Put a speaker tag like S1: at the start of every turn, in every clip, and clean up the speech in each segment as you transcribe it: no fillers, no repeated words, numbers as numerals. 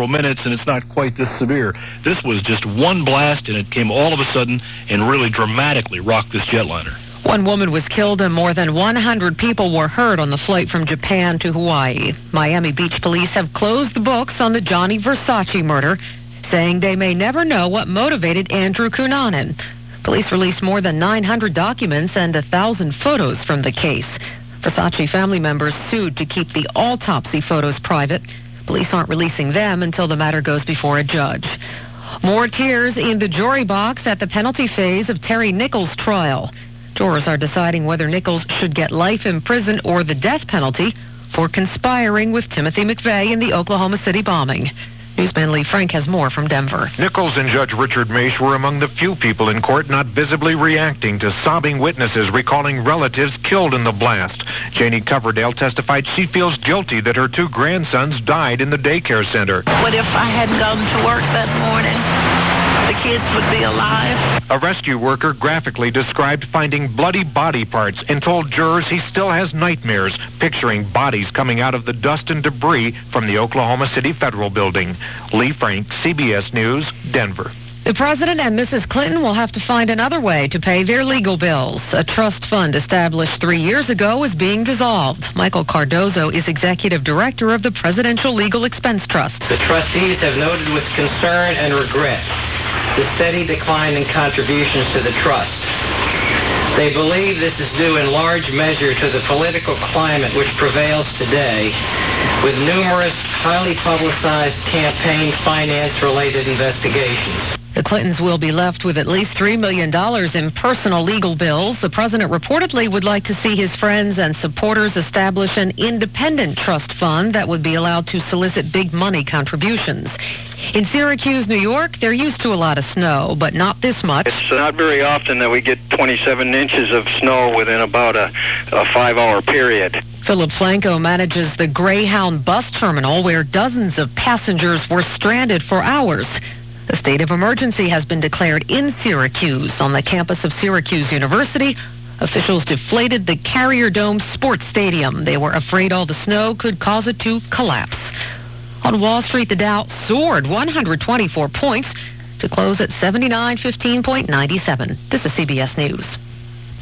S1: minutes, and it's not quite this severe. This was just one blast, and it came all of a sudden and really dramatically rocked this jetliner.
S2: One woman was killed and more than 100 people were hurt on the flight from Japan to Hawaii. Miami Beach police have closed the books on the Gianni Versace murder, saying they may never know what motivated Andrew Cunanan. Police released more than 900 documents and 1,000 photos from the case. Versace family members sued to keep the autopsy photos private. Police aren't releasing them until the matter goes before a judge. More tears in the jury box at the penalty phase of Terry Nichols' trial. Jurors are deciding whether Nichols should get life in prison or the death penalty for conspiring with Timothy McVeigh in the Oklahoma City bombing. Newsman Lee Frank has more from Denver.
S3: Nichols and Judge Richard Mace were among the few people in court not visibly reacting to sobbing witnesses recalling relatives killed in the blast. Janie Coverdale testified she feels guilty that her 2 grandsons died in the daycare center.
S4: What if I hadn't gone to work that morning? The kids would be alive.
S3: A rescue worker graphically described finding bloody body parts and told jurors he still has nightmares picturing bodies coming out of the dust and debris from the Oklahoma City Federal Building. Lee Frank, CBS News, Denver.
S2: The president and Mrs. Clinton will have to find another way to pay their legal bills. A trust fund established 3 years ago is being dissolved. Michael Cardozo is executive director of the Presidential Legal Expense Trust.
S5: The trustees have noted with concern and regret the steady decline in contributions to the trust. They believe this is due in large measure to the political climate which prevails today, with numerous highly publicized campaign finance-related investigations.
S2: The Clintons will be left with at least $3 million in personal legal bills. The president reportedly would like to see his friends and supporters establish an independent trust fund that would be allowed to solicit big money contributions. In Syracuse, New York, they're used to a lot of snow, but not this much.
S6: It's not very often that we get 27 inches of snow within about a 5-hour period.
S2: Philip Flanco manages the Greyhound bus terminal where dozens of passengers were stranded for hours. The state of emergency has been declared in Syracuse. On the campus of Syracuse University, officials deflated the Carrier Dome Sports Stadium. They were afraid all the snow could cause it to collapse. On Wall Street, the Dow soared 124 points to close at 7915.97. This is CBS News.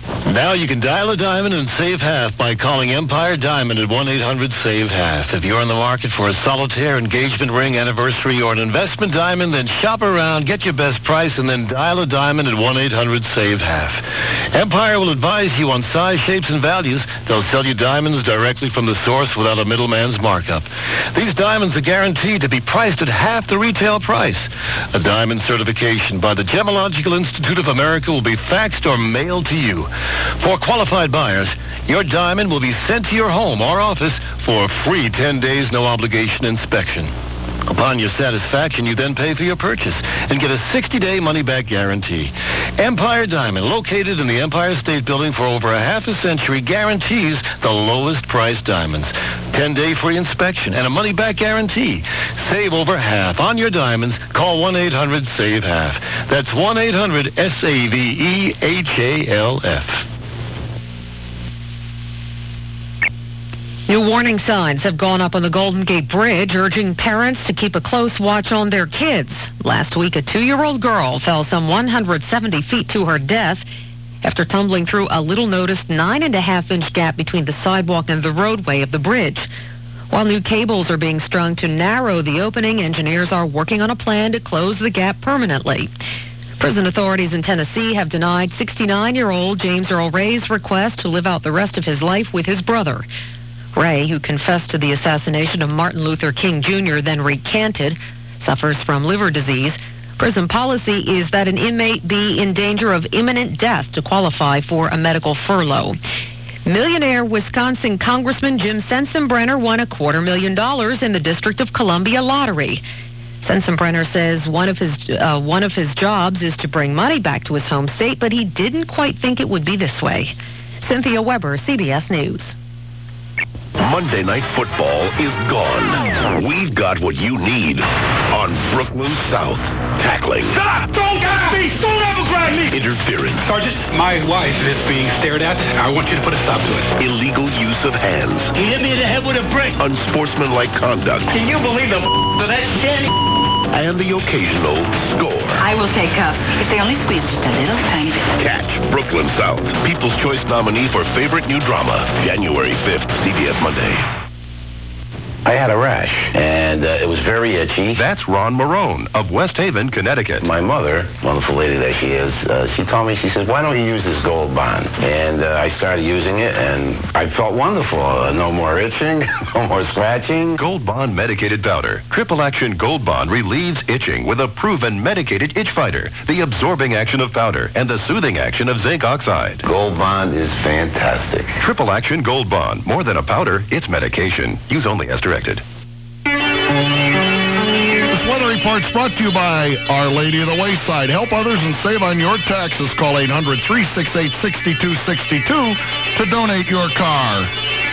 S7: Now you can dial a diamond and save half by calling Empire Diamond at 1-800-SAVE-HALF. If you're in the market for a solitaire, engagement ring, anniversary, or an investment diamond, then shop around, get your best price, and then dial a diamond at 1-800-SAVE-HALF. Empire will advise you on size, shapes, and values. They'll sell you diamonds directly from the source without a middleman's markup. These diamonds are guaranteed to be priced at half the retail price. A diamond certification by the Gemological Institute of America will be faxed or mailed to you. For qualified buyers, your diamond will be sent to your home or office for a free 10 days no obligation inspection. Upon your satisfaction, you then pay for your purchase and get a 60-day money-back guarantee. Empire Diamond, located in the Empire State Building for over a half a century, guarantees the lowest priced diamonds. 10-day free inspection and a money-back guarantee. Save over half on your diamonds. Call 1-800-SAVE-HALF. That's 1-800-SAVEHALF.
S2: New warning signs have gone up on the Golden Gate Bridge, urging parents to keep a close watch on their kids. Last week, a 2-year-old girl fell some 170 feet to her death after tumbling through a little-noticed 9.5-inch gap between the sidewalk and the roadway of the bridge. While new cables are being strung to narrow the opening, engineers are working on a plan to close the gap permanently. Prison authorities in Tennessee have denied 69-year-old James Earl Ray's request to live out the rest of his life with his brother. Ray, who confessed to the assassination of Martin Luther King Jr., then recanted, suffers from liver disease. Prison policy is that an inmate be in danger of imminent death to qualify for a medical furlough. Millionaire Wisconsin Congressman Jim Sensenbrenner won $250,000 in the District of Columbia lottery. Sensenbrenner says one of his jobs is to bring money back to his home state, but he didn't quite think it would be this way. Cynthia Weber, CBS News.
S8: Monday Night Football is gone. We've got what you need on Brooklyn South. Tackling.
S9: Stop! Don't grab me! Don't ever grab me!
S8: Interference.
S9: Sergeant, my wife is being stared at. I want you to put a stop to it.
S8: Illegal use of hands.
S9: He hit me in the head with a brick.
S8: Unsportsmanlike conduct.
S9: Can you believe the that
S4: Jenny.
S8: And the occasional score.
S4: I will take if they only squeeze just a little tiny bit.
S8: Catch Brooklyn South, People's Choice nominee for Favorite New Drama, January 5th, CBS Monday.
S10: I had a rash, and it was very itchy.
S8: That's Ron Marone of West Haven, Connecticut.
S10: My mother, wonderful lady that she is, she told me, she said, why don't you use this Gold Bond? And I started using it, and I felt wonderful. No more itching, no more scratching.
S8: Gold Bond medicated powder. Triple action Gold Bond relieves itching with a proven medicated itch fighter, the absorbing action of powder, and the soothing action of zinc oxide.
S10: Gold Bond is fantastic.
S8: Triple action Gold Bond. More than a powder, it's medication. Use only as directed.
S11: This weather report's brought to you by Our Lady of the Wayside. Help others and save on your taxes. Call 800-368-6262 to donate your car.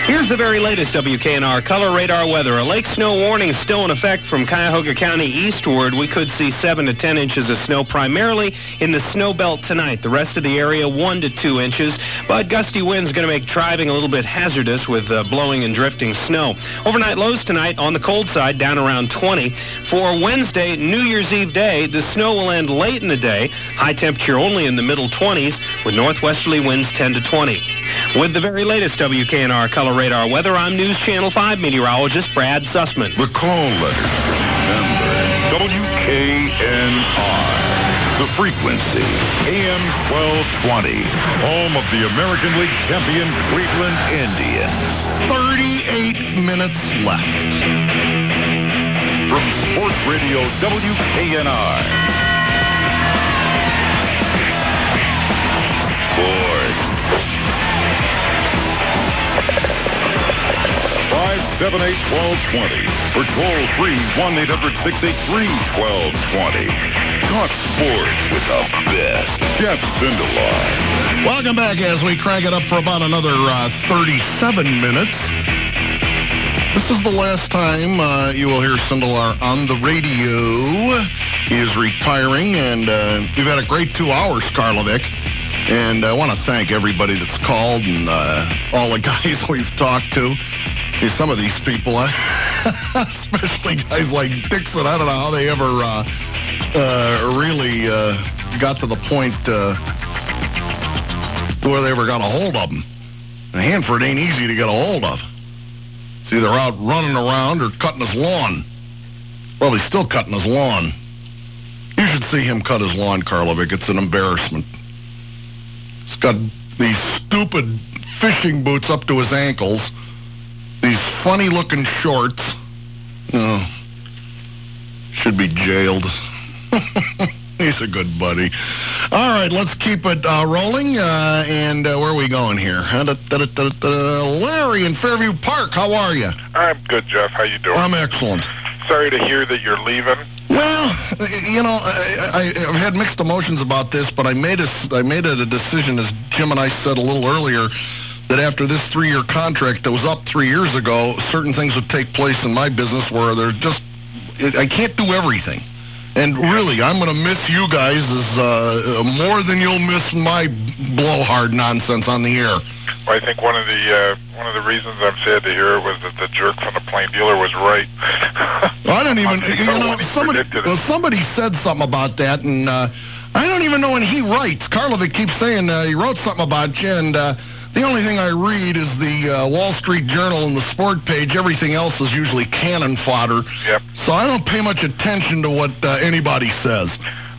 S12: Here's the very latest WKNR Color Radar weather. A lake snow warning still in effect from Cuyahoga County eastward. We could see 7 to 10 inches of snow primarily in the snow belt tonight. The rest of the area 1 to 2 inches. But gusty winds going to make driving a little bit hazardous with blowing and drifting snow. Overnight lows tonight on the cold side down around 20. For Wednesday, New Year's Eve day, the snow will end late in the day. High temperature only in the middle 20s with northwesterly winds 10 to 20. With the very latest WKNR Color Radar weather, I'm News Channel 5 meteorologist Brad Sussman.
S13: The call letters. Remember, WKNR. The frequency, AM 1220. Home of the American League champion Cleveland Indians.
S11: 38 minutes left.
S13: From Sports Radio WKNR. Sports. 578-1220 or toll-free 1-800-683-1220. Talk sports with the best. Geoff Sindelar.
S11: Welcome back as we crank it up for about another 37 minutes. This is the last time you will hear Sindelar on the radio. He is retiring, and we've had a great 2 hours, Karlovic. And I want to thank everybody that's called and all the guys we've talked to. Some of these people, especially guys like Dixon, I don't know how they ever really got to the point where they ever got a hold of them. Hanford ain't easy to get a hold of. It's either out running around or cutting his lawn. Well, he's still cutting his lawn. You should see him cut his lawn, Karlovic. It's an embarrassment. He's got these stupid fishing boots up to his ankles. These funny-looking shorts. Oh, should be jailed. He's a good buddy. All right, let's keep it rolling. And where are we going here? Larry in Fairview Park, how are you?
S14: I'm good, Jeff. How you doing?
S11: I'm excellent.
S14: Sorry to hear that you're leaving.
S11: Well, you know, I've had mixed emotions about this, but I made a decision, as Jim and I said a little earlier, that after this 3-year contract that was up 3 years ago, certain things would take place in my business where I can't do everything. And really, I'm going to miss you guys as more than you'll miss my blowhard nonsense on the air.
S14: Well, I think one of the reasons I'm sad to hear it was that the jerk from the plain dealer was right.
S11: I don't even, somebody said something about that, and I don't even know when he writes. Karlovic keeps saying he wrote something about you, and the only thing I read is the Wall Street Journal and the sport page. Everything else is usually cannon fodder.
S14: Yep.
S11: So I don't pay much attention to what anybody says.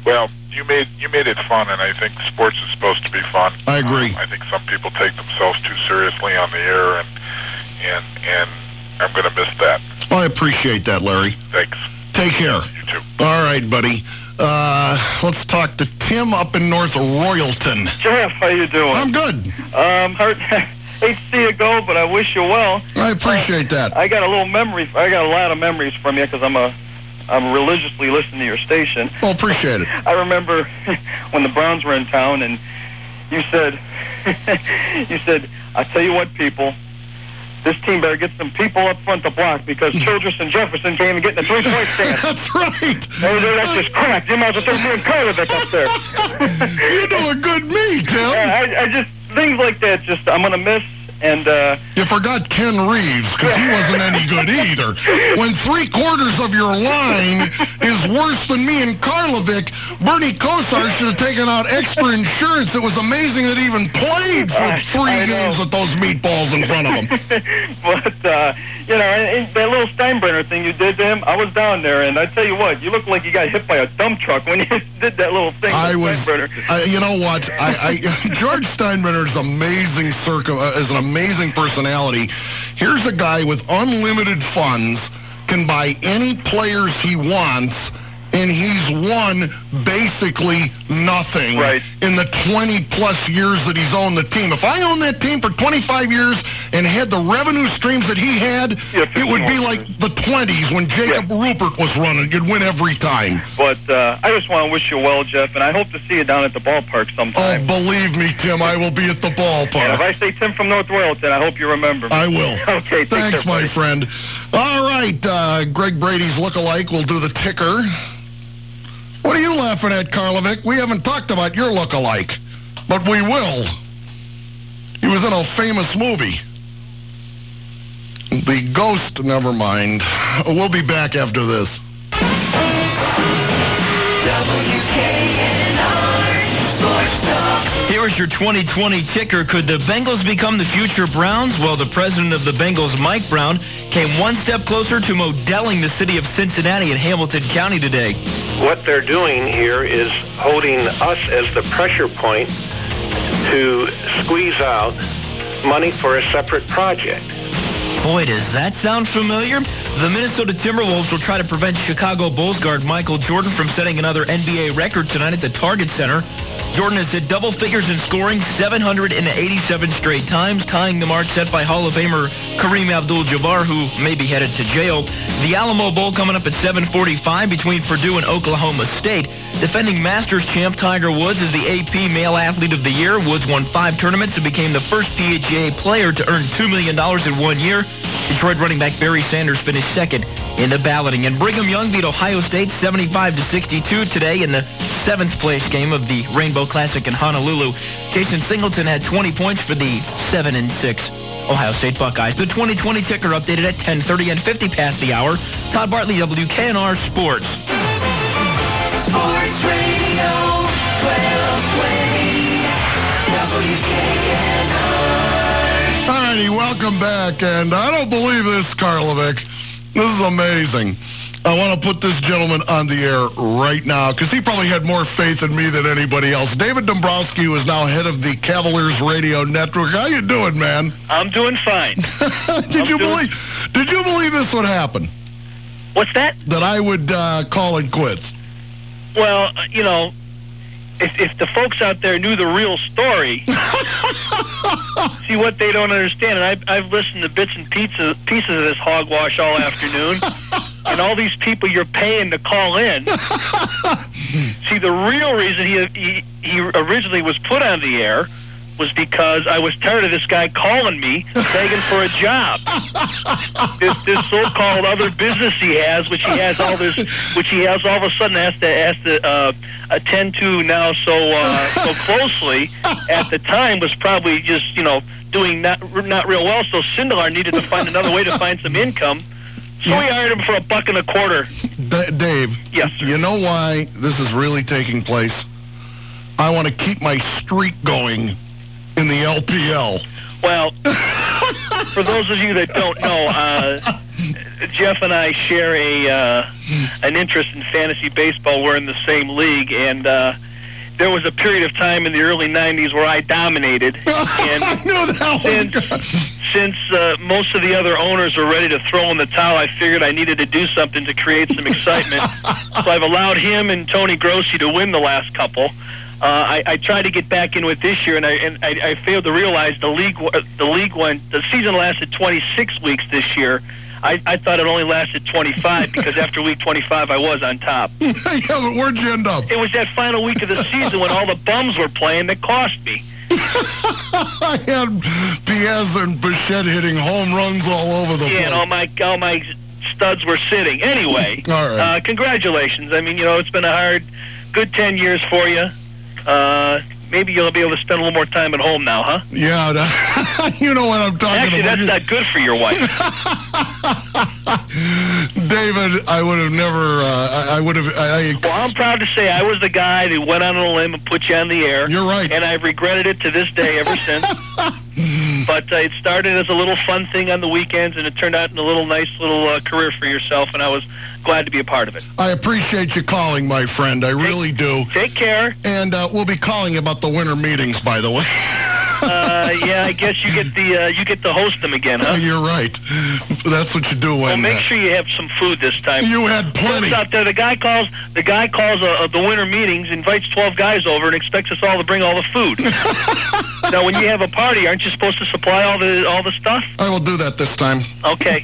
S14: Well, you made it fun, and I think sports is supposed to be fun.
S11: I agree.
S14: I think some people take themselves too seriously on the air, and I'm going to miss that.
S11: Well, I appreciate that, Larry.
S14: Thanks.
S11: Take care.
S14: You too.
S11: All right, buddy. Let's talk to Tim up in North Royalton.
S15: Jeff, how you doing?
S11: I'm good.
S15: Hate to see you go, but I wish you well.
S11: I appreciate that.
S15: I got a lot of memories from you because I'm religiously listening to your station.
S11: Well, appreciate it.
S15: I remember when the Browns were in town, and you said, I tell you what, people. This team better get some people up front to block because Childress and Jefferson can't even get in the 3-point stand.
S11: That's right.
S15: That's just crap. You might as well throw me and Karlovic up there.
S11: You know a good me, Tim.
S15: I just, things like that, I'm going to miss, And
S11: you forgot Ken Reeves, because he wasn't any good either. When 3/4 of your line is worse than me and Karlovic, Bernie Kosar should have taken out extra insurance. It was amazing that he even played for 3 games with those meatballs in front of him.
S15: But, you know, and that little Steinbrenner thing you did to him, I was down there, and I tell you what, you look like you got hit by a dump truck when you did that little thing with Steinbrenner.
S11: You know what? George Steinbrenner is amazing. Is an amazing personality. Here's a guy with unlimited funds, can buy any players he wants, and he's won basically nothing in the 20-plus years that he's owned the team. If I owned that team for 25 years and had the revenue streams that he had, it would be like the 20s when Jacob Rupert was running. You'd win every time.
S15: But I just want to wish you well, Jeff, and I hope to see you down at the ballpark sometime.
S11: Oh, believe me, Tim, I will be at the ballpark.
S15: And if I say Tim from North Royalton, I hope you remember me.
S11: I will.
S15: Okay,
S11: thanks, my friend. All right, Greg Brady's lookalike will do the ticker. What are you laughing at, Karlovic? We haven't talked about your lookalike, but we will. He was in a famous movie. The Ghost, never mind. We'll be back after this.
S16: WKNR Sports Talk. Here's your 2020 ticker. Could the Bengals become the future Browns? Well, the president of the Bengals, Mike Brown, came one step closer to modeling the city of Cincinnati and Hamilton County today.
S17: What they're doing here is holding us as the pressure point to squeeze out money for a separate project.
S16: Boy, does that sound familiar? The Minnesota Timberwolves will try to prevent Chicago Bulls guard Michael Jordan from setting another NBA record tonight at the Target Center. Jordan has hit double figures in scoring 787 straight times, tying the mark set by Hall of Famer Kareem Abdul-Jabbar, who may be headed to jail. The Alamo Bowl coming up at 7:45 between Purdue and Oklahoma State. Defending Masters champ Tiger Woods is the AP Male Athlete of the Year. Woods won 5 tournaments and became the first PGA player to earn $2 million in 1 year. Detroit running back Barry Sanders finished second in the balloting. And Brigham Young beat Ohio State 75-62 today in the 7th place game of the Rainbow Classic in Honolulu. Jason Singleton had 20 points for the 7-6 Ohio State Buckeyes. The 2020 ticker updated at 10:30 and 50 past the hour. Todd Bartley, WKNR Sports. Sports Radio 1220 WKNR.
S11: All righty, welcome back. And I don't believe this, Karlovic. This is amazing. I want to put this gentleman on the air right now because he probably had more faith in me than anybody else. David Dombrowski, who is now head of the Cavaliers Radio Network. How you doing, man?
S18: I'm doing fine.
S11: Did you believe this would happen?
S18: What's that?
S11: That I would call it quits.
S18: Well, you know, if the folks out there knew the real story, see what they don't understand. And I've listened to bits and pieces of this hogwash all afternoon. And all these people you're paying to call in. See, the real reason he originally was put on the air was because I was tired of this guy calling me begging for a job. This so-called other business he has, which he has all of a sudden has to attend to now so closely. At the time was probably just doing not real well. So Sindelar needed to find another way to find some income. So we hired him for $1.25.
S11: Dave.
S18: Yes, sir.
S11: You know why this is really taking place? I want to keep my streak going in the LPL.
S18: Well, for those of you that don't know, Jeff and I share an interest in fantasy baseball. We're in the same league, and there was a period of time in the early 90s where I dominated. And
S11: I knew that
S18: since most of the other owners are ready to throw in the towel, I figured I needed to do something to create some excitement. So I've allowed him and Tony Grossi to win the last couple. I tried to get back in with this year, and I failed to realize the season lasted 26 weeks this year. I thought it only lasted 25 because after week 25 I was on top.
S11: Yeah, but where'd you end up?
S18: It was that final week of the season when all the bums were playing that cost me.
S11: I had Piaz and Bichette hitting home runs all over the place.
S18: Yeah, and all my studs were sitting. Anyway,
S11: all right.
S18: Congratulations. I mean, it's been a good 10 years for you. maybe you'll be able to spend a little more time at home now, huh?
S11: Yeah, you know what I'm talking about.
S18: Actually, that's not good for your wife.
S11: David, I would have never,
S18: Well, I'm proud to say I was the guy that went on a limb and put you on the air.
S11: You're right.
S18: And I've regretted it to this day ever since. But it started as a little fun thing on the weekends, and it turned out in a little nice little career for yourself, and I was glad to be a part of it.
S11: I appreciate you calling, my friend. I really do.
S18: Take care.
S11: And we'll be calling about the winter meetings, by the way.
S18: Yeah, I guess you get to host them again, huh?
S11: You're right. That's what you do when.
S18: Well, make sure you have some food this time.
S11: You had plenty.
S18: Folks out there, the guy calls the winter meetings, invites 12 guys over, and expects us all to bring all the food. Now, when you have a party, aren't you supposed to supply all the stuff?
S11: I will do that this time.
S18: Okay.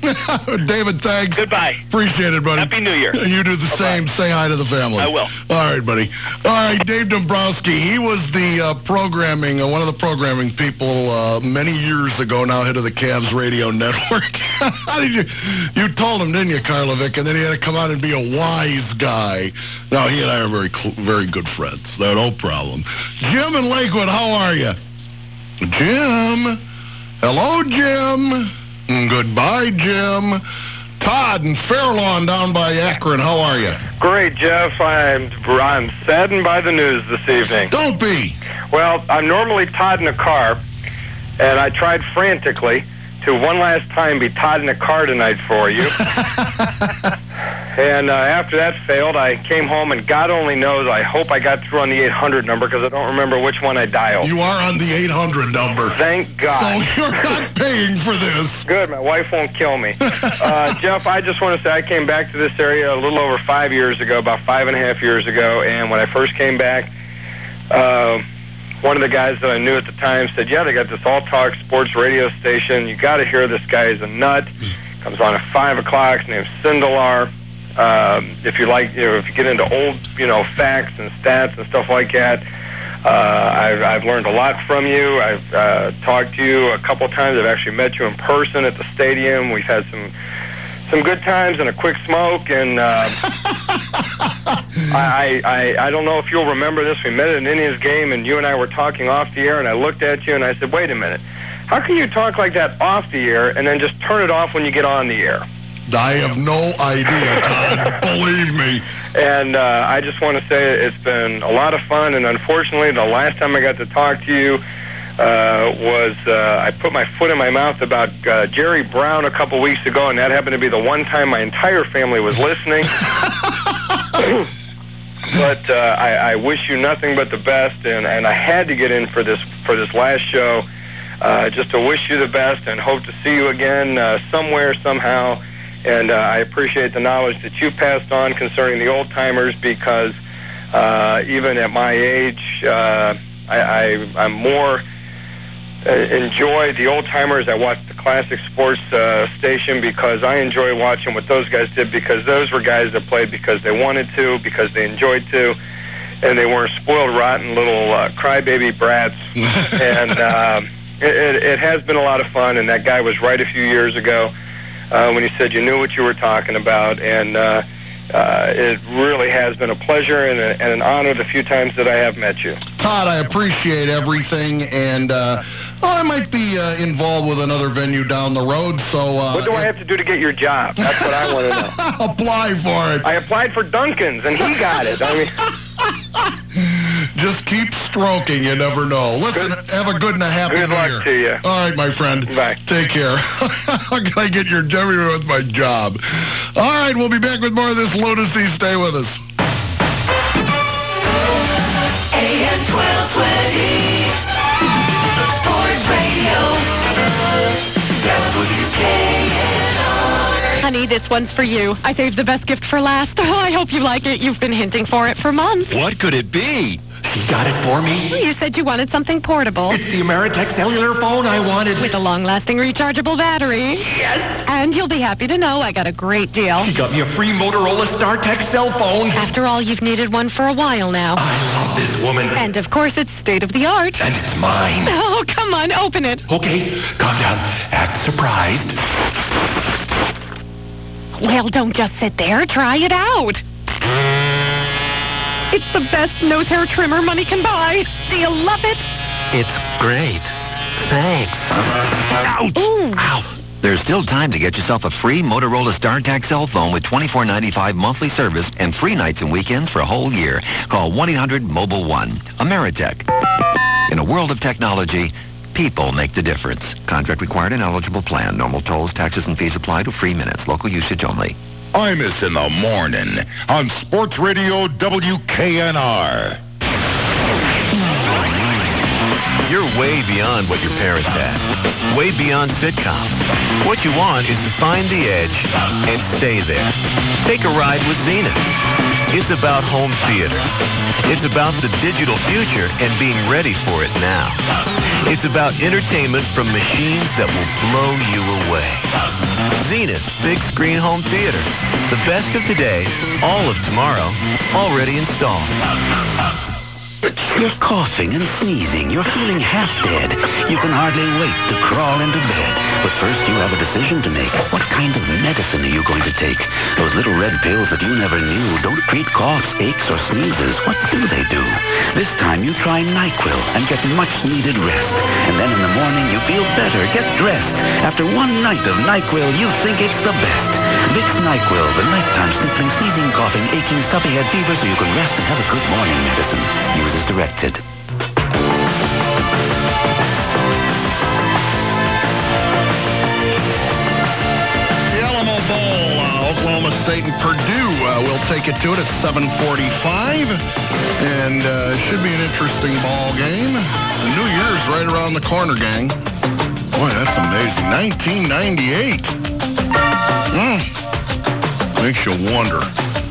S11: David, thanks.
S18: Goodbye.
S11: Appreciate it, buddy.
S18: Happy New Year.
S11: You do the same. Say hi to the family.
S18: I will.
S11: All right, buddy. All right, Dave Dombrowski. He was the one of the programming people many years ago, now head of the Cavs radio network. How did you told him, didn't you, Karlovic? And then he had to come out and be a wise guy. No, he and I are very good friends. No problem. Jim in Lakewood, how are you? Jim. Hello, Jim. Goodbye, Jim. Todd in Fairlawn down by Akron, how are you?
S19: Great, Jeff. I'm saddened by the news this evening.
S11: Don't be.
S19: Well, I'm normally Todd in a car, and I tried frantically to one last time be Todd in a car tonight for you. And after that failed, I came home, and God only knows, I hope I got through on the 800 number, because I don't remember which one I dialed.
S11: You are on the 800 number.
S19: Thank God.
S11: So you're not paying for this.
S19: Good, my wife won't kill me. Jeff, I just want to say I came back to this area a little over 5 years ago, about 5.5 years ago, and when I first came back, one of the guys that I knew at the time said, yeah, they got this all-talk sports radio station. You got to hear this guy. He's a nut. Comes on at 5 o'clock. His name's Sindelar. If you like, if you get into old, facts and stats and stuff like that, I've learned a lot from you. I've talked to you a couple of times. I've actually met you in person at the stadium. We've had some good times and a quick smoke, and I don't know if you'll remember this. We met at an Indians game, and you and I were talking off the air, and I looked at you, and I said, wait a minute. How can you talk like that off the air and then just turn it off when you get on the air?
S11: I have no idea, Todd. Believe me.
S19: And I just want to say it's been a lot of fun, and unfortunately, the last time I got to talk to you was I put my foot in my mouth about Jerry Brown a couple weeks ago, and that happened to be the one time my entire family was listening. But I wish you nothing but the best, and I had to get in for this last show just to wish you the best and hope to see you again somewhere, somehow. And I appreciate the knowledge that you passed on concerning the old-timers, because even at my age, I'm more enjoy the old-timers. I watch the classic sports station because I enjoy watching what those guys did, because those were guys that played because they wanted to, because they enjoyed to, and they weren't spoiled, rotten little crybaby brats. And it has been a lot of fun, and that guy was right a few years ago when he said you knew what you were talking about, and it really has been a pleasure and an honor the few times that I have met you.
S11: Todd, I appreciate everything, and I might be involved with another venue down the road, so...
S19: what do I have to do to get your job? That's what I want to know.
S11: Apply for it.
S19: I applied for Duncan's, and he got it. I mean...
S11: Just keep stroking, you never know. Listen, have a good and a happy New Year.
S19: Good luck to you.
S11: All right, my friend.
S19: Bye.
S11: Take care. How can I get your everywhere with my job? All right, we'll be back with more of this lunacy. Stay with us.
S20: AM 1220, Sports Radio, WKNR.
S2: Honey, this one's for you. I saved the best gift for last. Oh, I hope you like it. You've been hinting for it for months.
S21: What could it be? She got it for me.
S2: You said you wanted something portable.
S21: It's the Ameritech cellular phone I wanted.
S2: With a long-lasting rechargeable battery.
S21: Yes.
S2: And you'll be happy to know I got a great deal.
S21: She got me a free Motorola StarTech cell phone.
S2: After all, you've needed one for a while now.
S21: I love this woman.
S2: And, of course, it's state-of-the-art.
S21: And it's mine.
S2: Oh, come on, open it.
S21: Okay, calm down. Act surprised.
S2: Well, don't just sit there. Try it out. It's the best nose hair trimmer money can buy. Do you love it?
S1: It's great. Thanks. Ouch!
S2: Ooh.
S1: Ow! There's still time to get yourself a free Motorola StarTAC cell phone with $24.95 monthly service and free nights and weekends for a whole year. Call 1-800-MOBILE-1. Ameritech. In a world of technology, people make the difference. Contract required and eligible plan. Normal tolls, taxes, and fees apply to free minutes. Local usage only.
S13: Imus in the morning on Sports Radio WKNR.
S22: You're way beyond what your parents had. Way beyond sitcoms. What you want is to find the edge and stay there. Take a ride with Zenith. It's about home theater. It's about the digital future and being ready for it now. It's about entertainment from machines that will blow you away. Zenith Big Screen Home Theater. The best of today, all of tomorrow, already installed.
S23: You're coughing and sneezing. You're feeling half dead. You can hardly wait to crawl into bed. But first you have a decision to make. What kind of medicine are you going to take? Those little red pills that you never knew don't treat coughs, aches, or sneezes. What do they do? This time you try NyQuil and get much-needed rest. And then in the morning you feel better, get dressed. After one night of NyQuil, you think it's the best. Vicks NyQuil, the nighttime sniffling, sneezing, coughing, aching, stuffy head fever, so you can rest and have a good morning medicine. Use as directed.
S11: The Alamo Bowl, Oklahoma State and Purdue will take it to it at 7:45, and should be an interesting ball game. The New Year's right around the corner, gang. Boy, that's amazing. 1998. Makes you wonder.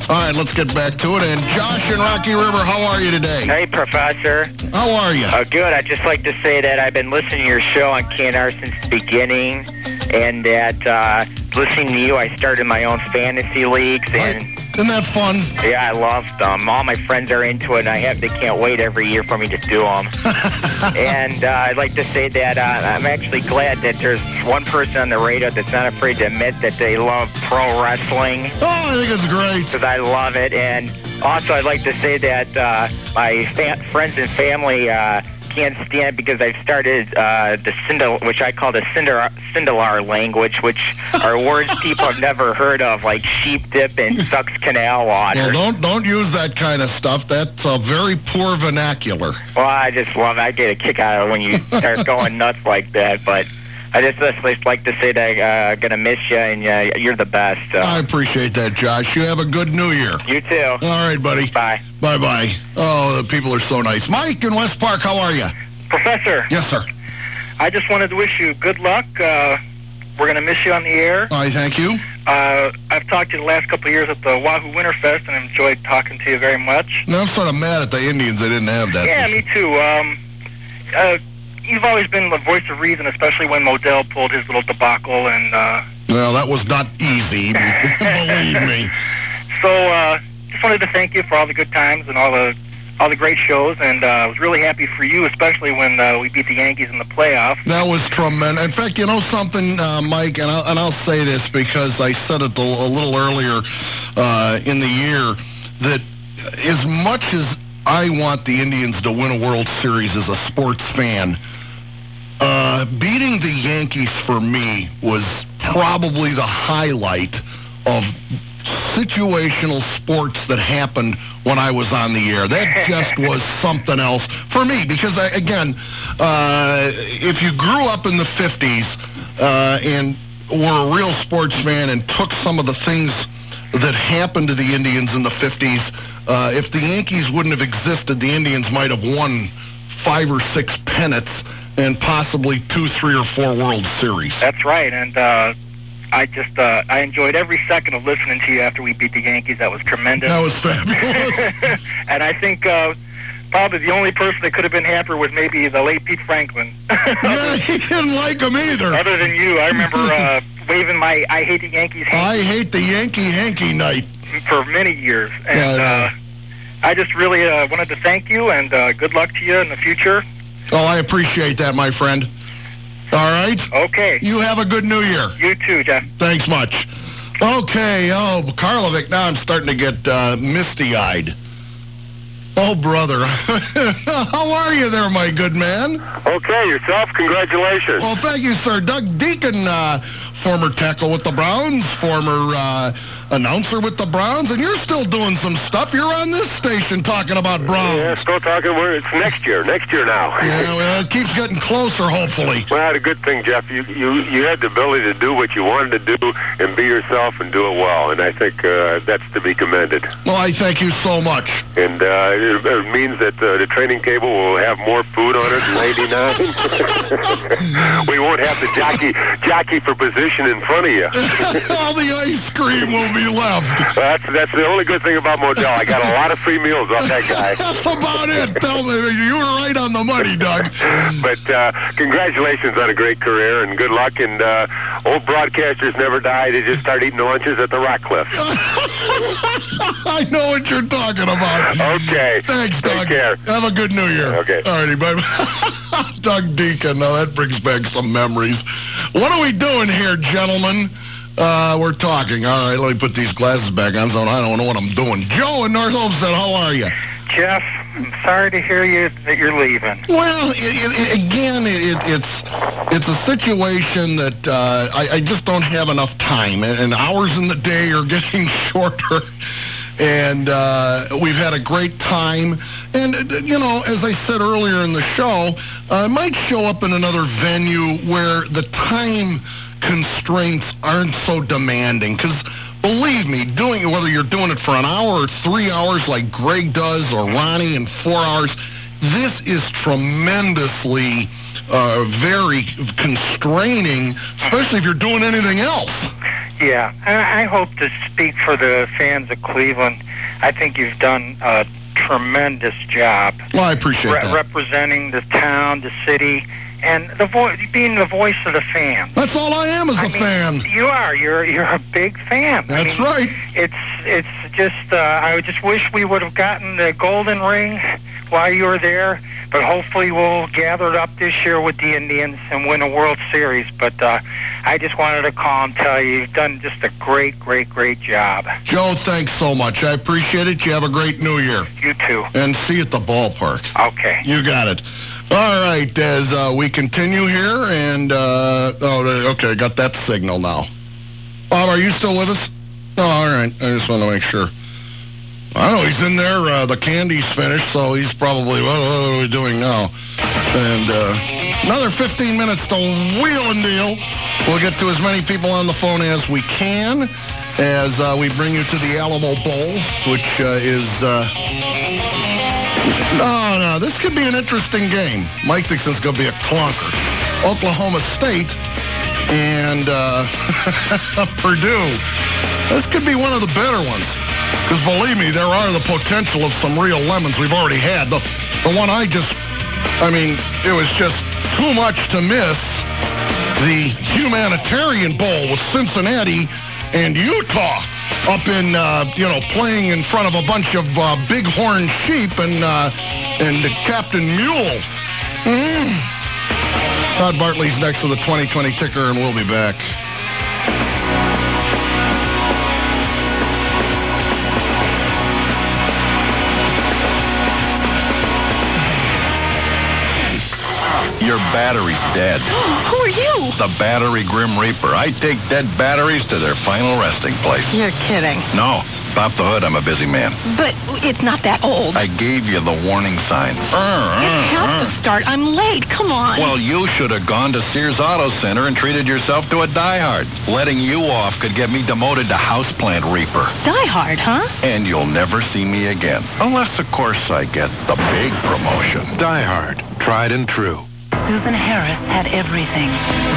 S11: All right, let's get back to it. And Josh in Rocky River, how are you today?
S24: Hey, Professor.
S11: How are you?
S24: Good. I'd just like to say that I've been listening to your show on KNR since the beginning, and that listening to you, I started my own fantasy leagues. And
S11: isn't that fun?
S24: Yeah, I love them. All my friends are into it, and they can't wait every year for me to do them. And I'd like to say that I'm actually glad that there's one person on the radio that's not afraid to admit that they love pro wrestling.
S11: Oh, I think it's great.
S24: Because I love it. And also, I'd like to say that my friends and family can't stand it because I've started the which I call the Sindelar language, which are words people have never heard of, like sheep dip and sucks canal water.
S11: Well, don't use that kind of stuff. That's a very poor vernacular.
S24: Well, I just love it. I get a kick out of it when you start going nuts like that, but I just like to say that I'm going to miss you, and you're the best. So.
S11: I appreciate that, Josh. You have a good New Year.
S24: You too.
S11: All right, buddy.
S24: Bye.
S11: Bye-bye. Oh, the people are so nice. Mike in West Park, how are you?
S25: Professor.
S11: Yes, sir.
S25: I just wanted to wish you good luck. We're going to miss you on the air.
S11: All right, thank you.
S25: I've talked to you the last couple of years at the Wahoo Winterfest and enjoyed talking to you very much.
S11: No, I'm sort of mad at the Indians. They didn't have that.
S25: Yeah, me too. You've always been the voice of reason, especially when Modell pulled his little debacle. And
S11: well, that was not easy, believe me.
S25: So just wanted to thank you for all the good times and all the great shows, and I was really happy for you, especially when we beat the Yankees in the playoffs.
S11: That was tremendous. In fact, you know something, Mike, and I'll say this because I said it a little earlier in the year, that as much as I want the Indians to win a World Series as a sports fan, beating the Yankees for me was probably the highlight of situational sports that happened when I was on the air. That just was something else for me because, if you grew up in the 50s and were a real sports fan and took some of the things that happened to the Indians in the 50s, if the Yankees wouldn't have existed, the Indians might have won 5 or 6 pennants and possibly 2, 3, or 4 World Series.
S25: That's right, and I enjoyed every second of listening to you after we beat the Yankees. That was tremendous.
S11: That was fabulous.
S25: And I think probably the only person that could have been happier was maybe the late Pete Franklin.
S11: Yeah, he didn't like him either.
S25: Other than you, I remember waving my "I hate the Yankees" hanky.
S11: I hate the Yankee hanky night
S25: for many years, and I just really wanted to thank you and good luck to you in the future.
S11: Oh, I appreciate that, my friend. All right?
S25: Okay.
S11: You have a good New Year.
S25: You too, Jeff.
S11: Thanks much. Okay, Karlovic, now I'm starting to get misty-eyed. Oh, brother. How are you there, my good man?
S3: Okay, yourself? Congratulations.
S11: Well, thank you, sir. Doug Deacon, former tackle with the Browns, former announcer with the Browns, and you're still doing some stuff. You're on this station talking about Browns.
S3: Yeah, still talking. It's next year now.
S11: Yeah, well, it keeps getting closer, hopefully.
S3: Well, the good thing, Jeff, you had the ability to do what you wanted to do and be yourself and do it well, and I think that's to be commended.
S11: Well, I thank you so much.
S3: And it means that the training table will have more food on it in '89. We won't have to jockey for position in front of you.
S11: All the ice cream will be left.
S3: That's the only good thing about Modell. I got a lot of free meals off that guy.
S11: That's about it. Tell me, you were right on the money, Doug.
S3: But congratulations on a great career and good luck. And old broadcasters never die. They just start eating lunches at the Rock Cliff.
S11: I know what you're talking about.
S3: Okay.
S11: Thanks, Doug.
S3: Take care.
S11: Have a good New Year.
S3: Okay.
S11: All righty, bye. Doug Deacon. Now, that brings back some memories. What are we doing here, gentlemen? We're talking. All right, let me put these glasses back on so I don't know what I'm doing. Joe in North Olmsted, how are you?
S25: Jeff, I'm sorry to hear that you're leaving.
S11: Well, it's a situation that I just don't have enough time, and hours in the day are getting shorter. And we've had a great time. And, as I said earlier in the show, I might show up in another venue where the time constraints aren't so demanding. Because, believe me, whether you're doing it for an hour or 3 hours like Greg does or Ronnie in 4 hours, this is tremendously very constraining, especially if you're doing anything else.
S25: Yeah, I hope to speak for the fans of Cleveland. I think you've done a tremendous job.
S11: Well, I appreciate that.
S25: Representing the town, the city, and being the voice of the fan.
S11: That's all I am as a fan.
S25: You are. You're a big fan.
S11: That's right.
S25: It's just I just wish we would have gotten the golden ring while you were there. But hopefully we'll gather it up this year with the Indians and win a World Series. But I just wanted to call and tell you you've done just a great job.
S11: Joe, thanks so much. I appreciate it. You have a great New Year.
S25: You too.
S11: And see you at the ballpark.
S25: Okay.
S11: You got it. All right, as we continue here, and, okay, got that signal now. Bob, are you still with us? Oh, all right. I just want to make sure. I know he's in there. The candy's finished, so he's probably, what are we doing now? And another 15 minutes to wheel and deal. We'll get to as many people on the phone as we can as we bring you to the Alamo Bowl, which is... No, this could be an interesting game. Mike thinks it's going to be a clunker. Oklahoma State and Purdue. This could be one of the better ones. Because believe me, there are the potential of some real lemons we've already had. The one it was just too much to miss. The Humanitarian Bowl with Cincinnati and Utah up in, playing in front of a bunch of bighorn sheep and Captain Mule. Todd Bartley's next to the 2020 ticker, and we'll be back.
S21: Your battery's dead.
S4: Who are you?
S21: The Battery Grim Reaper. I take dead batteries to their final resting place.
S4: You're kidding.
S21: No. Pop the hood. I'm a busy man.
S4: But it's not that old.
S21: I gave you the warning signs.
S4: It has to start. I'm late. Come on.
S21: Well, you should have gone to Sears Auto Center and treated yourself to a diehard. Letting you off could get me demoted to houseplant reaper.
S4: Diehard, huh?
S21: And you'll never see me again. Unless, of course, I get the big promotion.
S8: Diehard. Tried and true.
S5: Susan Harris had everything.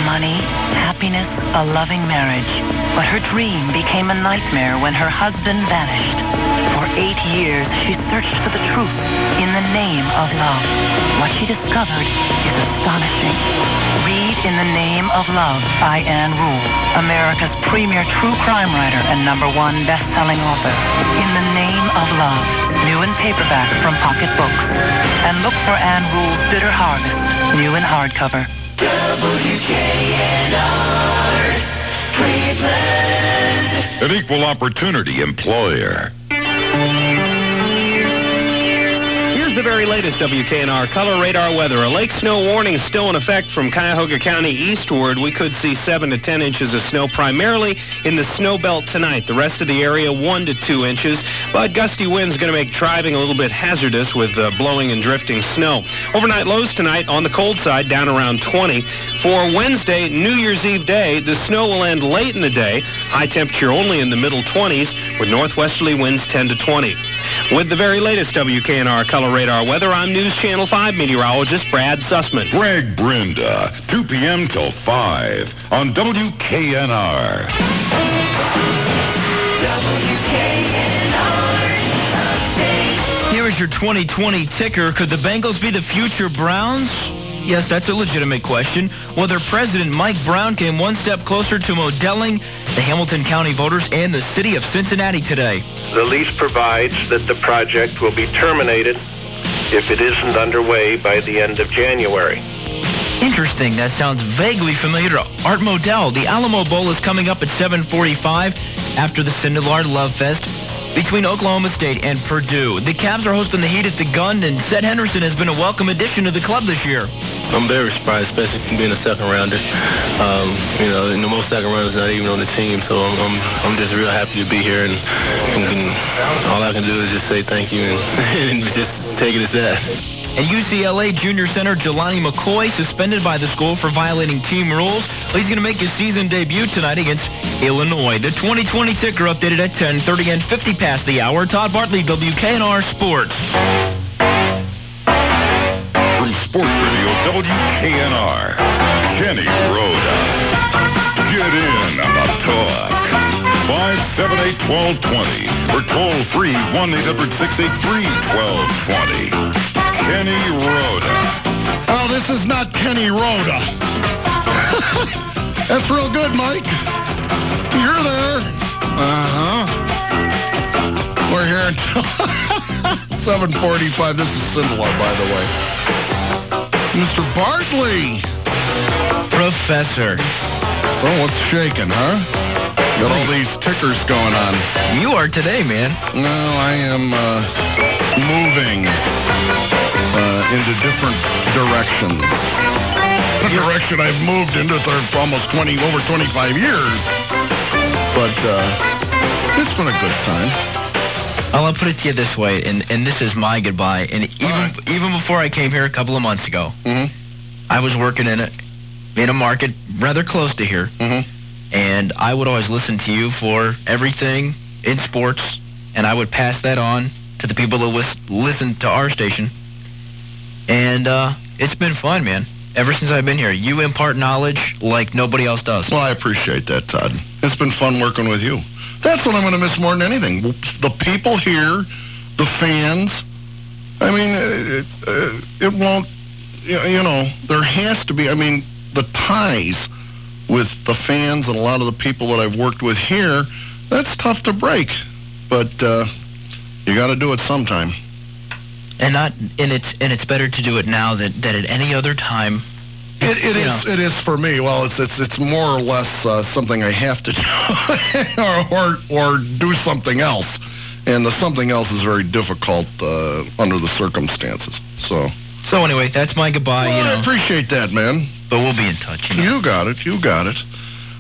S5: Money, happiness, a loving marriage. But her dream became a nightmare when her husband vanished. For 8 years, she searched for the truth in the name of love. What she discovered is astonishing. Read In the Name of Love by Anne Rule, America's premier true crime writer and #1 best-selling author. In the Name of Love, new in paperback from Pocket Books. And look for Anne Rule's Bitter Harvest, new in hardcover.
S20: WKNR, Cleveland.
S13: An equal opportunity employer.
S6: very latest WKNR color radar weather. A lake snow warning is still in effect from Cuyahoga County eastward. We could see 7 to 10 inches of snow primarily in the snow belt tonight. The rest of the area 1 to 2 inches. But gusty winds going to make driving a little bit hazardous with blowing and drifting snow. Overnight lows tonight on the cold side down around 20. For Wednesday, New Year's Eve day, the snow will end late in the day. High temperature only in the middle 20s with northwesterly winds 10 to 20. With the very latest WKNR color radar weather, I'm News Channel 5 meteorologist Brad Sussman.
S13: Greg Brenda, 2 p.m. till 5 on WKNR.
S16: Here is your 2020 ticker. Could the Bengals be the future Browns? Yes, that's a legitimate question. Whether President Mike Brown came one step closer to modeling the Hamilton County voters and the city of Cincinnati today.
S17: The lease provides that the project will be terminated if it isn't underway by the end of January.
S16: Interesting. That sounds vaguely familiar to Art Modell. The Alamo Bowl is coming up at 7:45 after the Sindelar Love Fest between Oklahoma State and Purdue. The Cavs are hosting the Heat at the Gun, and Seth Henderson has been a welcome addition to the club this year.
S7: I'm very surprised, especially from being a second rounder. And most second rounders not even on the team, so I'm just real happy to be here, and all I can do is just say thank you and just take it as that.
S16: And UCLA junior center Jelani McCoy suspended by the school for violating team rules. He's going to make his season debut tonight against Illinois. The 2020 ticker updated at 10:30 and 50 past the hour. Todd Bartley, WKNR Sports.
S13: From Sports Radio WKNR, Kenny Rhoda. Get in on the talk. 578-1220 or toll-free 1-800-683-1220. Kenny Rhoda.
S11: Oh, this is not Kenny Rhoda. That's real good, Mike. You're there. Uh-huh. We're here until 7:45. This is Sindelar, by the way. Mr. Bartley.
S16: Professor.
S11: So what's shaking, huh? Got all these tickers going on.
S16: You are today, man.
S11: No, I am moving into different directions. The direction I've moved into for almost over 25 years. But it's been a good time.
S16: I'll put it to you this way, and this is my goodbye. And even before I came here a couple of months ago, I was working in a market rather close to here, and I would always listen to you for everything in sports, and I would pass that on to the people that listen to our station. And it's been fun, man. Ever since I've been here, you impart knowledge like nobody else does.
S11: Well, I appreciate that, Todd. It's been fun working with you. That's what I'm going to miss more than anything. The people here, the fans. I mean, it won't, there has to be, the ties with the fans and a lot of the people that I've worked with here, that's tough to break. But you got to do it sometime.
S16: And it's better to do it now than at any other time.
S11: It is for me. Well, it's more or less something I have to do, or do something else, and the something else is very difficult under the circumstances. So
S16: anyway, that's my goodbye.
S11: Well, I appreciate that, man.
S16: But we'll be in touch.
S11: You got it.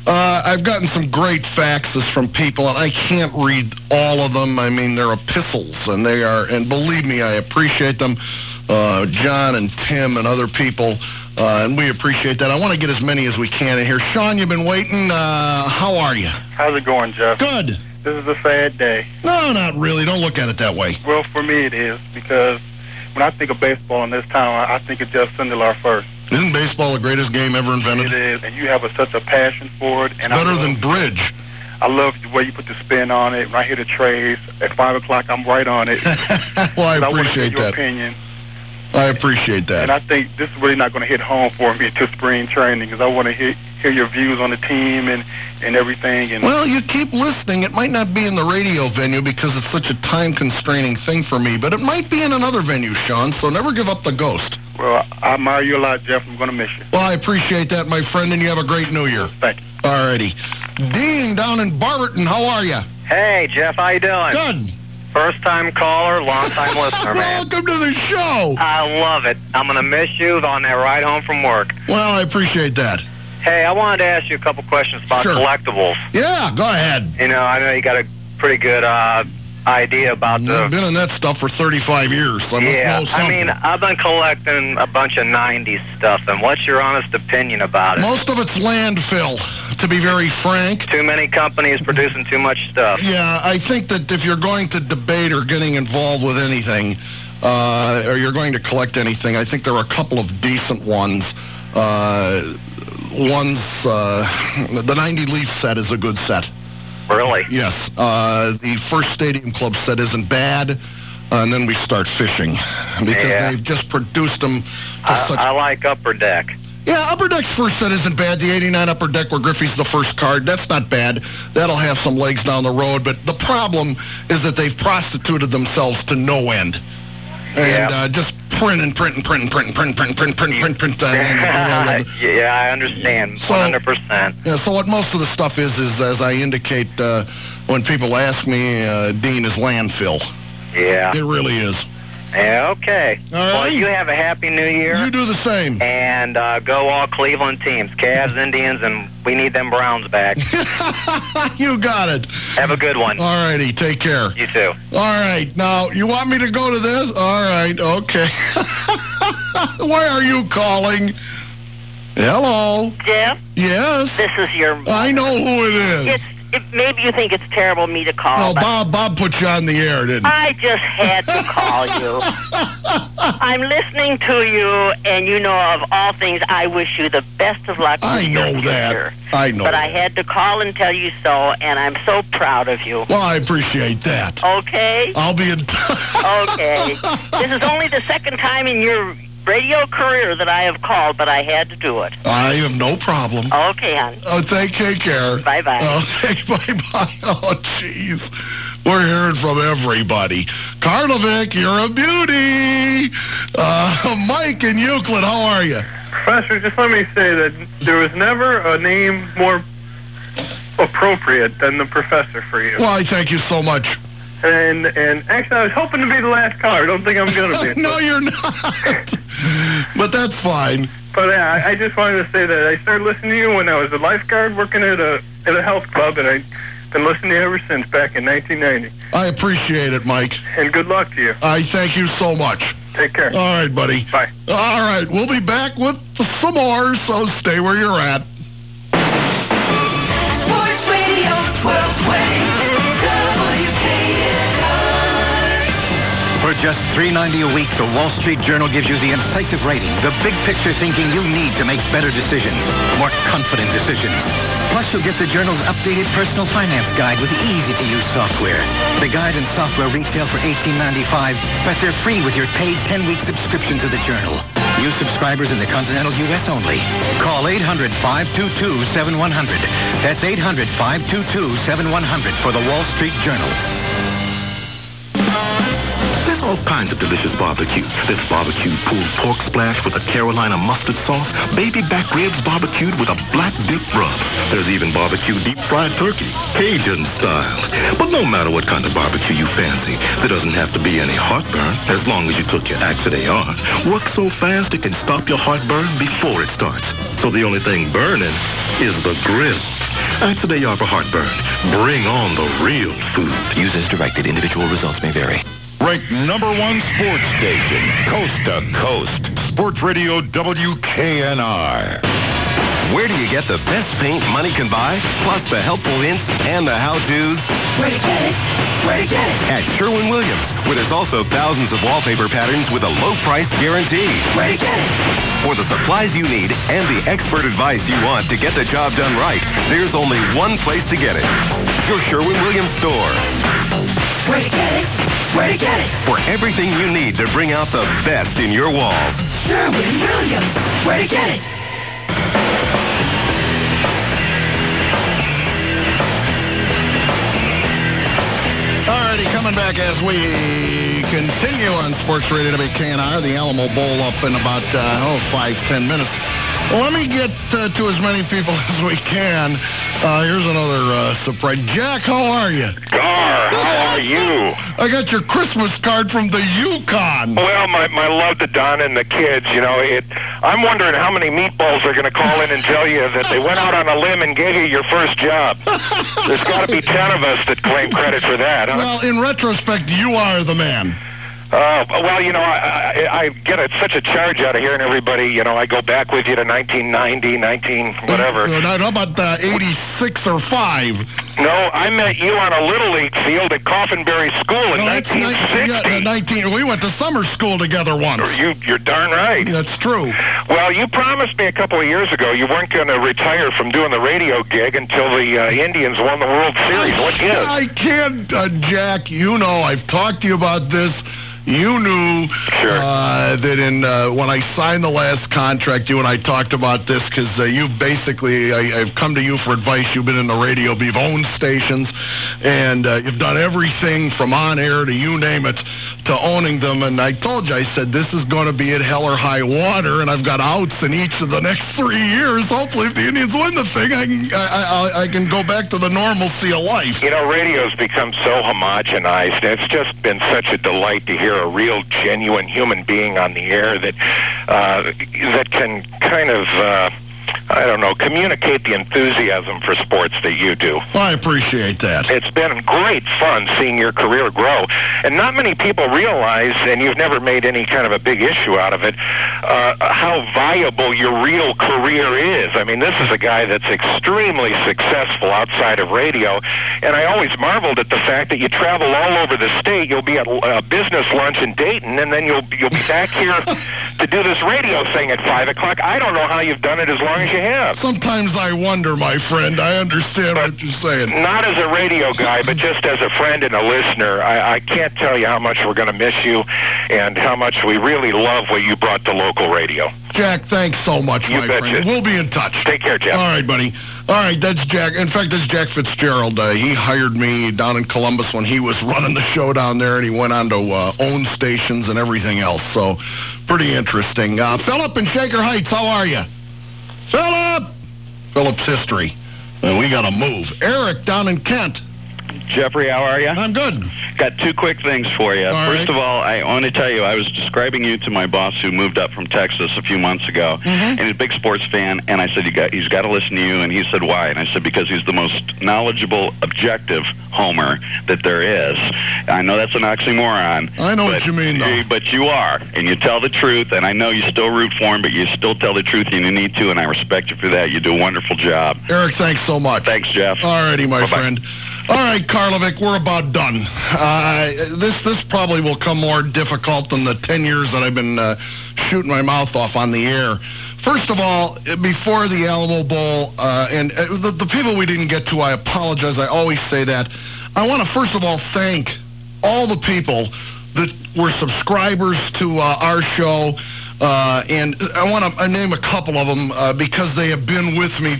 S11: I've gotten some great faxes from people, and I can't read all of them. I mean, they're epistles, and and believe me, I appreciate them. John and Tim and other people, and we appreciate that. I want to get as many as we can in here. Sean, you've been waiting. How are you?
S9: How's it going, Jeff?
S11: Good.
S9: This is a sad day.
S11: No, not really. Don't look at it that way.
S9: Well, for me it is, because when I think of baseball in this town, I think of Geoff Sindelar first.
S11: Isn't baseball the greatest game ever invented?
S9: It is, and you have such a passion for it. And
S11: better than bridge.
S9: I love the way you put the spin on it. When I hear the trays at 5 o'clock, I'm right on it.
S11: Well, I appreciate
S9: your opinion.
S11: I appreciate that.
S9: And I think this is really not going to hit home for me until spring training, because I want to hear your views on the team and everything. And
S11: well, you keep listening. It might not be in the radio venue because it's such a time-constraining thing for me, but it might be in another venue, Sean, so never give up the ghost.
S9: Well, I admire you a lot, Jeff. I'm going to miss you.
S11: Well, I appreciate that, my friend, and you have a great New Year.
S9: Thank you.
S11: All righty. Dean down in Barberton, how are you?
S24: Hey, Jeff, how you doing?
S11: Good.
S24: First-time caller, long-time listener, man.
S11: Welcome to the show.
S24: I love it. I'm going to miss you on that ride home from work.
S11: Well, I appreciate that.
S24: Hey, I wanted to ask you a couple questions about collectibles.
S11: Yeah, go ahead.
S24: You know, I know you got a pretty good idea about
S11: I've been in that stuff for 35 years. So I must know something.
S24: I mean, I've been collecting a bunch of 90s stuff, and what's your honest opinion about it?
S11: Most of it's landfill, to be very frank.
S24: Too many companies producing too much stuff.
S11: Yeah, I think that if you're going to debate or getting involved with anything, or you're going to collect anything, I think there are a couple of decent ones. The 90 Leaf set is a good set.
S24: Really?
S11: Yes. The first Stadium Club set isn't bad, and then we start fishing because they've just produced them.
S24: I like Upper Deck.
S11: Yeah, Upper Deck's first set isn't bad. The 89 Upper Deck where Griffey's the first card, that's not bad. That'll have some legs down the road, but the problem is that they've prostituted themselves to no end. And just print.
S24: Yeah, I understand. 100%.
S11: Yeah, so what most of the stuff is as I indicate when people ask me, Dean, is landfill.
S24: Yeah.
S11: It really is.
S24: Yeah, okay.
S11: All right.
S24: Well, you have a happy new year.
S11: You do the same.
S24: And go all Cleveland teams, Cavs, Indians, and we need them Browns back.
S11: You got it.
S24: Have a good one.
S11: All righty, take care.
S24: You too.
S11: All right, now, you want me to go to this? All right, okay. Why are you calling? Hello?
S10: Jeff?
S11: Yes?
S10: This is your mother.
S11: I know who it is.
S10: Maybe you think it's terrible of me to call.
S11: Oh, Bob put you on the air, didn't he?
S10: I just had to call you. I'm listening to you, and you know, of all things, I wish you the best of luck with your future.
S11: I know
S10: But I had to call and tell you so, and I'm so proud of you.
S11: Well, I appreciate that.
S10: Okay?
S11: I'll be in
S10: Okay. This is only the second time in your radio career that I have called, but I had to do it.
S11: I have no problem.
S10: Okay, hon.
S11: Oh, take care.
S10: Bye-bye.
S11: Okay, bye-bye. Oh, jeez. We're hearing from everybody. Karlovic, you're a beauty. Mike in Euclid, how are you?
S9: Professor, just let me say that there was never a name more appropriate than the Professor for you.
S11: Well, I thank you so much.
S9: And actually, I was hoping to be the last caller. I don't think I'm going to be.
S11: No, you're not. But that's fine.
S9: But I just wanted to say that I started listening to you when I was a lifeguard working at a health club, and I've been listening to you ever since, back in 1990.
S11: I appreciate it, Mike.
S9: And good luck to you.
S11: I thank you so much.
S9: Take care.
S11: All right, buddy.
S9: Bye.
S11: All right, we'll be back with some more, so stay where you're at.
S20: Sports Radio 1220.
S12: For just $3.90 a week, the Wall Street Journal gives you the incisive rating, the big picture thinking you need to make better decisions, more confident decisions. Plus, you'll get the Journal's updated personal finance guide with easy-to-use software. The guide and software retail for $18.95, but they're free with your paid 10-week subscription to the Journal. New subscribers in the continental U.S. only. Call 800-522-7100. That's 800-522-7100 for the Wall Street Journal.
S8: All kinds of delicious barbecue. There's barbecue pulled pork splash with a Carolina mustard sauce, baby back ribs barbecued with a black dip rub. There's even barbecue deep fried turkey, Cajun style. But no matter what kind of barbecue you fancy, there doesn't have to be any heartburn as long as you took your Axe-A-Day on. Work so fast it can stop your heartburn before it starts. So the only thing burning is the grill. Axe-A-Day for heartburn. Bring on the real food.
S1: Use as directed. Individual results may vary.
S13: Ranked #1 sports station, coast to coast. Sports Radio WKNR.
S22: Where do you get the best paint money can buy? Plus the helpful hints and the how-tos?
S20: Where to get it? Where to get it?
S22: At Sherwin-Williams, where there's also thousands of wallpaper patterns with a low price guarantee.
S20: Where to get it?
S22: For the supplies you need and the expert advice you want to get the job done right, there's only one place to get it. Your Sherwin-Williams store.
S20: Where to get it? Where to get it?
S22: For everything you need to bring out the best in your walls.
S20: Sherwin-Williams. Where to get it?
S11: Alrighty, coming back as we continue on Sports Radio WKNR. The Alamo Bowl up in about 5-10 minutes. Well, let me get to as many people as we can. Here's another surprise. Jack, how are you?
S3: Gar, how are you?
S11: I got your Christmas card from the Yukon.
S3: Well, my love to Don and the kids. I'm wondering how many meatballs are going to call in and tell you that they went out on a limb and gave you your first job. There's got to be 10 of us that claim credit for that, huh?
S11: Well, in retrospect, you are the man.
S3: I get such a charge out of hearing everybody. I go back with you to 1990, whatever.
S11: How about 86 or 5?
S3: No, I met you on a Little League field at Coffinberry School in 1960.
S11: We went to summer school together once.
S3: You're darn right.
S11: That's true.
S3: Well, you promised me a couple of years ago you weren't going to retire from doing the radio gig until the Indians won the World Series. What gives?
S11: I can't, Jack. I've talked to you about this. You knew that when I signed the last contract, you and I talked about this because I've come to you for advice. You've been in the radio, you've owned stations, and you've done everything from on air to you name it to owning them. And I told you, I said, this is going to be at hell or high water, and I've got outs in each of the next 3 years. Hopefully, if the Indians win the thing, I can go back to the normalcy of life.
S3: Radio's become so homogenized. It's just been such a delight to hear a real, genuine human being on the air that can kind of, communicate the enthusiasm for sports that you do.
S11: Well, I appreciate that.
S3: It's been great fun seeing your career grow. And not many people realize, and you've never made any kind of a big issue out of it, how viable your real career is. I mean, this is a guy that's extremely successful outside of radio, and I always marveled at the fact that you travel all over the state. You'll be at a business lunch in Dayton, and then you'll be back here to do this radio thing at 5 o'clock. I don't know how you've done it as long as you have.
S11: Sometimes I wonder, my friend. I understand what you're saying.
S3: Not as a radio guy, but just as a friend and a listener. I can't tell you how much we're going to miss you and how much we really love what you brought to local radio.
S11: Jack, thanks so much, my friend. We'll be in touch.
S3: Take care, Jeff.
S11: All right, buddy. All right, that's Jack. In fact, that's Jack Fitzgerald. He hired me down in Columbus when he was running the show down there, and he went on to own stations and everything else. So, pretty interesting. Philip in Shaker Heights, how are you? Philip's history. We got to move. Eric down in Kent.
S2: Jeffrey, how are you?
S11: I'm good.
S2: Got two quick things for you. First of all, I want to tell you, I was describing you to my boss who moved up from Texas a few months ago, and he's a big sports fan, and I said, he's got to listen to you, and he said, why? And I said, because he's the most knowledgeable, objective homer that there is. I know that's an oxymoron.
S11: I know what you mean, though.
S2: But you are, and you tell the truth, and I know you still root for him, but you still tell the truth, and you need to, and I respect you for that. You do a wonderful job.
S11: Eric, thanks so much.
S2: Thanks, Jeff.
S11: All righty, my friend. All right, Karlovic, we're about done. This probably will come more difficult than the 10 years that I've been shooting my mouth off on the air. First of all, before the Alamo Bowl, and the people we didn't get to, I apologize. I always say that. I want to, first of all, thank all the people that were subscribers to our show. And I want to name a couple of them because they have been with me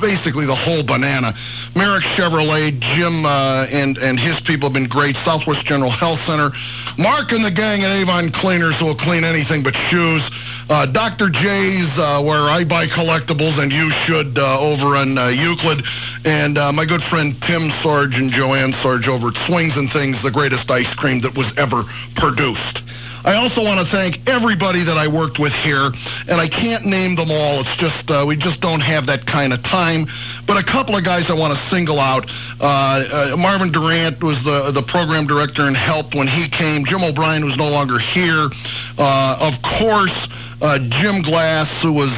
S11: basically the whole banana. Merrick Chevrolet, Jim and his people have been great. Southwest General Health Center. Mark and the gang at Avon Cleaners who will clean anything but shoes. Dr. J's, where I buy collectibles, and you should, over in Euclid. And my good friend Tim Sorge and Joanne Sorge over at Swings and Things, the greatest ice cream that was ever produced. I also want to thank everybody that I worked with here, and I can't name them all. It's just we just don't have that kind of time. But a couple of guys I want to single out. Marvin Durant was the program director and helped when he came. Jim O'Brien was no longer here. Of course, Jim Glass, who was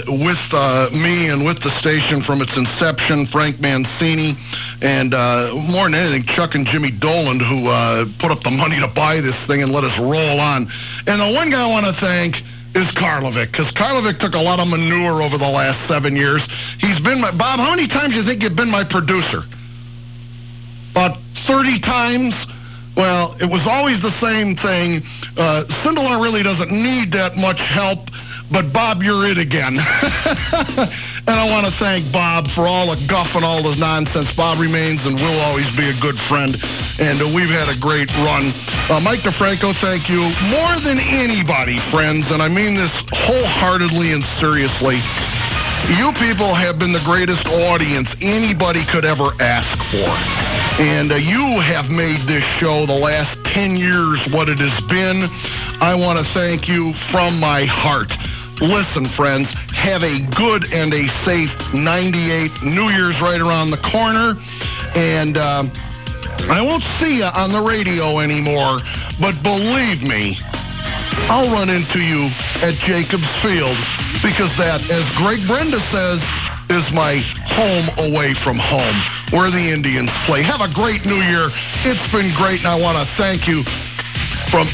S11: with me and with the station from its inception, Frank Mancini, and more than anything, Chuck and Jimmy Doland, who put up the money to buy this thing and let us roll on. And the one guy I want to thank is Karlovic, because Karlovic took a lot of manure over the last 7 years. He's been my... Bob, how many times do you think you've been my producer? About 30 times. Well, it was always the same thing. Sindelar really doesn't need that much help, but Bob, you're it again. And I want to thank Bob for all the guff and all the nonsense. Bob remains and will always be a good friend, and we've had a great run. Mike DeFranco, thank you. More than anybody, friends, and I mean this wholeheartedly and seriously, you people have been the greatest audience anybody could ever ask for. And you have made this show the last 10 years what it has been. I want to thank you from my heart. Listen, friends, have a good and a safe 98. New Year's right around the corner. And I won't see you on the radio anymore, but believe me, I'll run into you at Jacobs Field, because that, as Greg Brenda says, is my home away from home, where the Indians play. Have a great New Year. It's been great, and I want to thank you from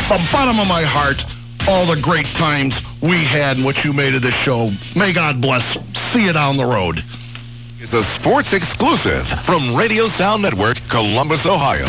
S11: the bottom of my heart, all the great times we had and what you made of this show. May God bless. See you down the road.
S13: It's a sports exclusive from Radio Sound Network, Columbus, Ohio.